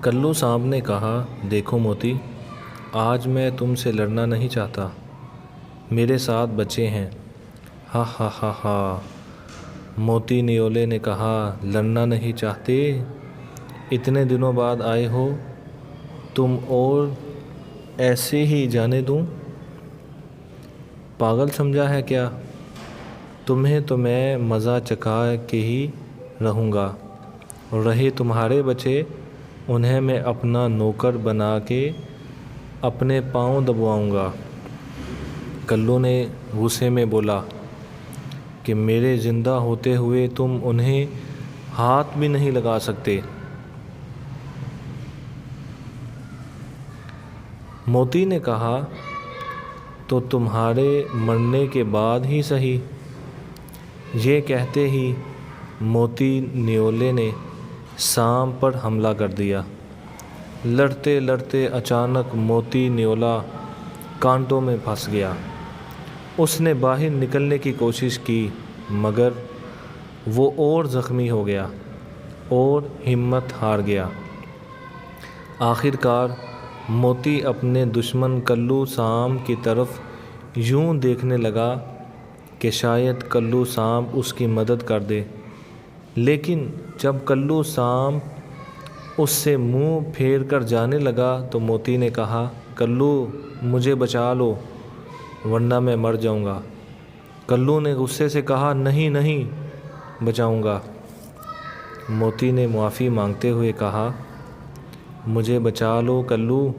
کلو سانپ نے کہا، دیکھو موتی، آج میں تم سے لڑنا نہیں چاہتا، میرے 7 بچے ہیں۔ ہا ہا ہا ہا، موتی نیولے نے کہا، لڑنا نہیں چاہتے؟ اتنے دنوں بعد آئے ہو تم اور ایسے ہی جانے دوں؟ پاگل سمجھا ہے کیا؟ تمہیں تو میں مزہ چکھا کے ہی رہوں گا، رہے تمہارے بچے انہیں میں اپنا نوکر بنا کے اپنے پاؤں دبواؤں گا۔ کلو نے غصے میں بولا کہ میرے زندہ ہوتے ہوئے تم انہیں ہاتھ بھی نہیں لگا سکتے۔ موتی نے کہا، تو تمہارے مرنے کے بعد ہی صحیح۔ یہ کہتے ہی موتی نیولے نے سانپ پر حملہ کر دیا۔ لڑتے لڑتے اچانک موتی نیولا کانٹوں میں پھنس گیا۔ اس نے باہر نکلنے کی کوشش کی مگر وہ اور زخمی ہو گیا اور ہمت ہار گیا۔ آخر کار موتی اپنے دشمن کلو سانپ کی طرف یوں دیکھنے لگا کہ شاید کلو سانپ اس کی مدد کر دے، لیکن جب کلو سانپ اس سے منہ پھیر کر جانے لگا تو موتی نے کہا، کلو مجھے بچا لو ورنہ میں مر جاؤں گا۔ کلو نے غصے سے کہا، نہیں نہیں بچاؤں گا۔ موتی نے معافی مانگتے ہوئے کہا، مجھے بچا لو کلو،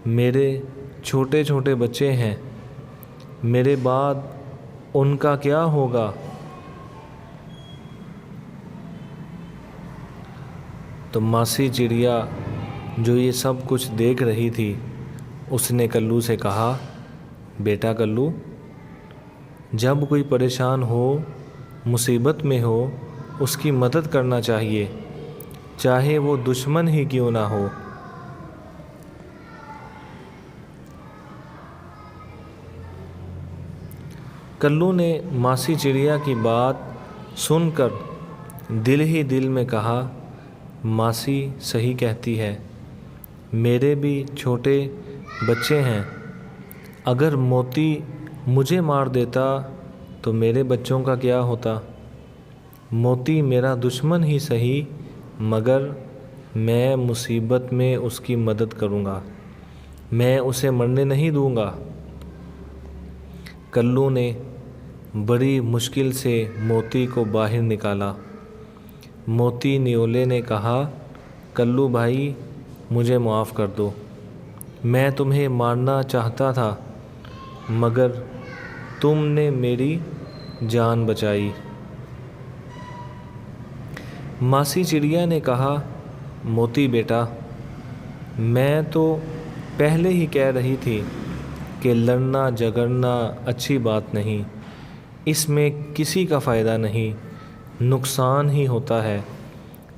میرے چھوٹے چھوٹے بچے ہیں، میرے بعد ان کا کیا ہوگا؟ تو ماسی چڑیا جو یہ سب کچھ دیکھ رہی تھی اس نے کلو سے کہا، بیٹا کلو، جب کوئی پریشان ہو، مصیبت میں ہو، اس کی مدد کرنا چاہیے، چاہے وہ دشمن ہی کیوں نہ ہو۔ کلو نے ماسی چڑیا کی بات سن کر دل ہی دل میں کہا، ماسی صحیح کہتی ہے، میرے بھی چھوٹے بچے ہیں، اگر موتی مجھے مار دیتا تو میرے بچوں کا کیا ہوتا؟ موتی میرا دشمن ہی صحیح مگر میں مصیبت میں اس کی مدد کروں گا، میں اسے مرنے نہیں دوں گا۔ کلو نے بڑی مشکل سے موتی کو باہر نکالا۔ موتی نیولے نے کہا، کلو بھائی مجھے معاف کر دو، میں تمہیں مارنا چاہتا تھا مگر تم نے میری جان بچائی۔ ماسی چڑیا نے کہا، موتی بیٹا، میں تو پہلے ہی کہہ رہی تھی کہ لڑنا جھگڑنا اچھی بات نہیں، اس میں کسی کا فائدہ نہیں، نقصان ہی ہوتا ہے۔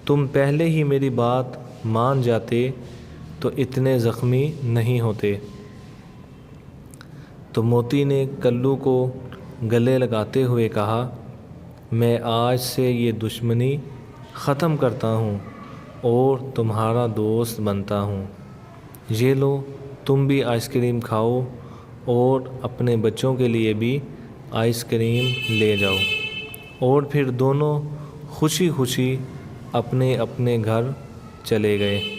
تم پہلے ہی میری بات مان جاتے تو اتنے زخمی نہیں ہوتے۔ تو موتی نے کلو کو گلے لگاتے ہوئے کہا، میں آج سے یہ دشمنی ختم کرتا ہوں اور تمہارا دوست بنتا ہوں۔ یہ لو تم بھی آئس کریم کھاؤ اور اپنے بچوں کے لیے بھی آئس کریم لے جاؤ۔ اور پھر دونوں خوشی خوشی اپنے اپنے گھر چلے گئے۔